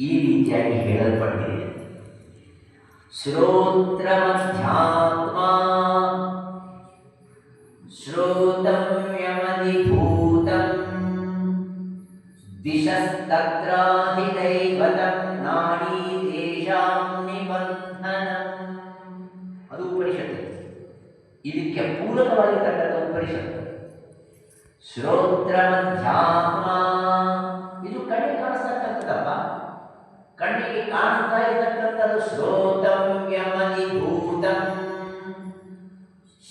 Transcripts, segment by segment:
ಈ ರೀತಿಯಾಗಿ ಹೇಳಲ್ಪಟ್ಟಿದೆ. ಶ್ರೋತ್ರಮಧ್ಯಾತ್ಮ ಶ್ರೋತಂ ಯಮಧಿಭೂತಂ ದಿಶಸ್ತತ್ರಾಹಿ ದೈವತಂ ನಾಡಿ ತೇಷಾಂ ನಿಬಂಧನಂ. ಅದು ಉಪನಿಷತ್ತು. ಇದಕ್ಕೆ ಪೂರಕವಾಗಿರ್ತಕ್ಕಂಥ ಉಪನಿಷತ್ತು. ಶ್ರೋತ್ರಮಧ್ಯಾತ್ಮ ಇದು ಕಣ್ಣಿಗೆ ಕಾಣಿಸ್ತಕ್ಕಂಥದ್ದಪ್ಪ. ಕಣ್ಣಿಗೆ ಕಾಣಿಸ್ತಾ ಇರತಕ್ಕಂಥದ್ದು ಶ್ರೋತಂ ಯಮಧಿಭೂತಂ.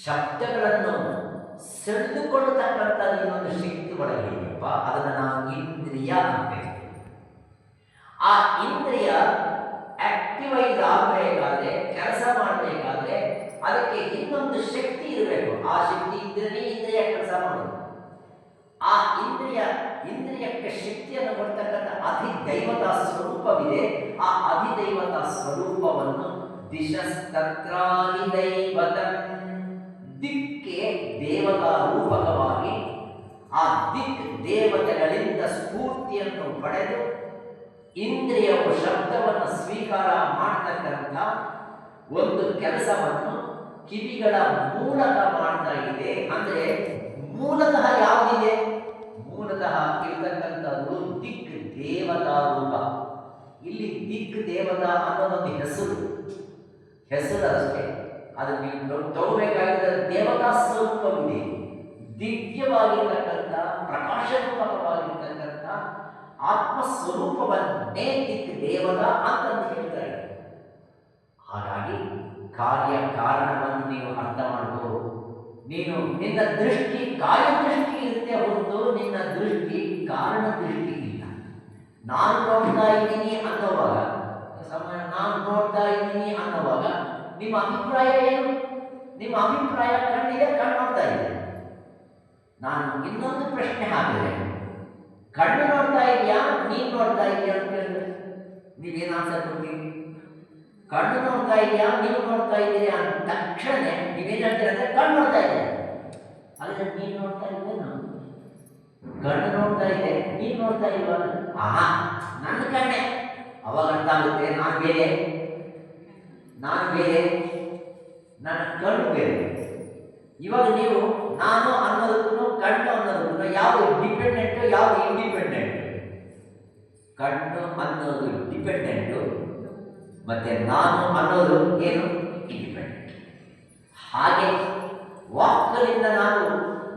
ಶಬ್ದಗಳನ್ನು ಸೆಳೆದುಕೊಳ್ಳತಕ್ಕಂಥದ್ದು ಇನ್ನೊಂದು ಶಕ್ತಿ ಒಳಗಿದೆಯಪ್ಪ. ಅದನ್ನು ನಾವು ಇಂದ್ರಿಯ ಅಂತೇವೆ. ಆ ಇಂದ್ರಿಯ ಆಕ್ಟಿವೈಸ್ ಆಗಬೇಕಾದ್ರೆ, ಕೆಲಸ ಮಾಡಬೇಕಾದ್ರೆ ಅದಕ್ಕೆ ಇನ್ನೊಂದು ಶಕ್ತಿ ಇರಬೇಕು. ಆ ಶಕ್ತಿ ಇದ್ದರೆ ಇಂದ್ರಿಯ ಕೆಲಸ ಮಾಡೋದು. ಆ ಇಂದ್ರಿಯಕ್ಕೆ ಶಕ್ತಿಯನ್ನು ಕೊಡ್ತಕ್ಕಂಥ ಅಧಿದೈವತಾ ಸ್ವರೂಪವಿದೆ. ಆ ಅಧಿದೈವತಾ ಸ್ವರೂಪವನ್ನು ದಿಶಸ್ತತ್ರಾಹಿ ದೈವತಂ, ದಿಕ್ಕೆ ದೇವತಾ ರೂಪಕವಾಗಿ ಆ ದಿಕ್ ದೇವತೆಗಳಿಂದ ಸ್ಫೂರ್ತಿಯನ್ನು ಪಡೆದು ಇಂದ್ರಿಯವು ಶಬ್ದವನ್ನು ಸ್ವೀಕಾರ ಮಾಡತಕ್ಕಂಥ ಒಂದು ಕೆಲಸವನ್ನು ಕಿವಿಗಳ ಮೂಲಕ ಮಾಡ್ತಾ ಇದೆ. ಅಂದರೆ ಮೂಲತಃ ಯಾವುದಿದೆ? ಮೂಲತಃ ಇರತಕ್ಕಂಥದ್ದು ದಿಕ್ ದೇವತಾ ರೂಪ. ಇಲ್ಲಿ ದಿಕ್ ದೇವತಾ ಅನ್ನೋದೊಂದು ಹೆಸರು ಅಷ್ಟೇ. ಅದು ನೀವು ತಗೋಬೇಕಾಗಿದ್ದ ದೇವತಾ ಸ್ವರೂಪವಿದೆ. ದಿವ್ಯವಾಗಿರ್ತಕ್ಕಂಥ ಪ್ರಕಾಶರೂಪಕವಾಗಿರ್ತಕ್ಕಂಥ ಆತ್ಮಸ್ವರೂಪವನ್ನೇ ದಿಕ್ ದೇವತಾ ಅಂತಂದು ಹೇಳ್ತಾರೆ. ಹಾಗಾಗಿ ಕಾರ್ಯ ಕಾರಣವನ್ನು ನೀವು ಅರ್ಥ ಮಾಡಬಹುದು. ನೀನು ನಿನ್ನ ದೃಷ್ಟಿ ಕಾರ್ಯದೃಷ್ಟಿ ಇರುತ್ತೆ ಹೊರತು ನಿನ್ನ ದೃಷ್ಟಿ ಕಾರಣ ದೃಷ್ಟಿ ಇಲ್ಲ. ನಾನು ನೋಡ್ತಾ ಇದ್ದೀನಿ ಅನ್ನೋವಾಗ, ನಾನು ನೋಡ್ತಾ ಇದ್ದೀನಿ ಅನ್ನೋವಾಗ ನಿಮ್ಮ ಅಭಿಪ್ರಾಯ ಏನು? ನಿಮ್ಮ ಅಭಿಪ್ರಾಯ ಕಣ್ಣಿದೆ, ಕಣ್ಣು ನೋಡ್ತಾ ಇದೆ. ನಾನು ಇನ್ನೊಂದು ಪ್ರಶ್ನೆ ಹಾಕಿದೆ, ಕಣ್ಣು ನೋಡ್ತಾ ಇದೆಯಾ ನೀನು ನೋಡ್ತಾ ಇದೆಯಾ ಅಂತ ಹೇಳಿದ್ರೆ ನೀವೇನು ಆನ್ಸರ್ ಕೊಡ್ತೀವಿ? ಕಣ್ಣು ನೋಡ್ತಾ ಇದೆಯಾ ನೀವು ನೋಡ್ತಾ ಇದ್ದೀರಾ ಅಂದ ತಕ್ಷಣ ನೀವೇನು ಹೇಳ್ತೀರ ಅಂದರೆ ಕಣ್ಣು ನೋಡ್ತಾ ಇದೆ. ಆದರೆ ನೀನು ನೋಡ್ತಾ ಇದ್ದೆ, ನಾನು ಕಣ್ಣು ನೋಡ್ತಾ ಇದೆ, ನೀನು ನೋಡ್ತಾ ಇಲ್ವಾ? ಆಹಾ, ನನ್ನ ಕಣ್ಣೆ. ಅವಾಗ ಅರ್ಥ ಆಗುತ್ತೆ ನಾನು ಬೇರೆ, ನನ್ನ ಕಣ್ಣು ಬೇರೆ. ಇವಾಗ ನೀವು ನಾನು ಅನ್ನೋದಕ್ಕೂ ಕಣ್ಣು ಅನ್ನೋದಕ್ಕೂ ಯಾವುದು ಡಿಪೆಂಡೆಂಟು, ಯಾವುದು ಇಂಡಿಪೆಂಡೆಂಟ್? ಕಣ್ಣು ಅನ್ನೋದು ಡಿಪೆಂಡೆಂಟು, ಮತ್ತೆ ನಾನು ಅನ್ನೋದು ಏನು? ಇಂಡಿಪೆಂಡೆಂಟ್. ಹಾಗೆ ವಾಕ್ಗಳಿಂದ ನಾನು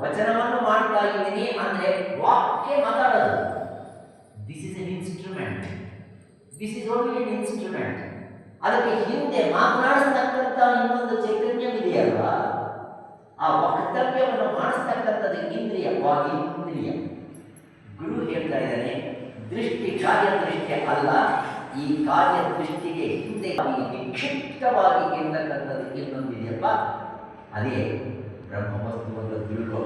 ವಚನವನ್ನು ಮಾಡ್ತಾ ಇದ್ದೀನಿ ಅಂದರೆ ವಾಕ್ಯ ಮಾತಾಡೋದು. This is N instrument. This is only N instrument. ಅದಕ್ಕೆ ಹಿಂದೆ ಮಾತನಾಡಿಸ್ತಕ್ಕಂಥ ಇನ್ನೊಂದು ಚೈತನ್ಯವಿದೆಯಲ್ವಾ, ಆ ವಕ್ತವ್ಯವನ್ನು ಮಾಡಿಸ್ತಕ್ಕಂಥದ್ದು ಇಂದ್ರಿಯವಾಗಿ ಇಂದ್ರಿಯ. ಗುರು ಹೇಳ್ತಾ ಇದ್ದಾನೆ, ದೃಷ್ಟಿ ಕಾರ್ಯದೃಷ್ಟಿ ಅಲ್ಲ. ಈ ಕಾರ್ಯದೃಷ್ಟಿಗೆ ಹಿಂದೆ ವಿಕ್ಷಿಪ್ತವಾಗಿ ಇರ್ತಕ್ಕಂಥದ್ದು ಇನ್ನೊಂದಿದೆಯಪ್ಪ, ಅದೇ ಬ್ರಹ್ಮವಸ್ತುವನ್ನು ತಿಳ್ಕೋ.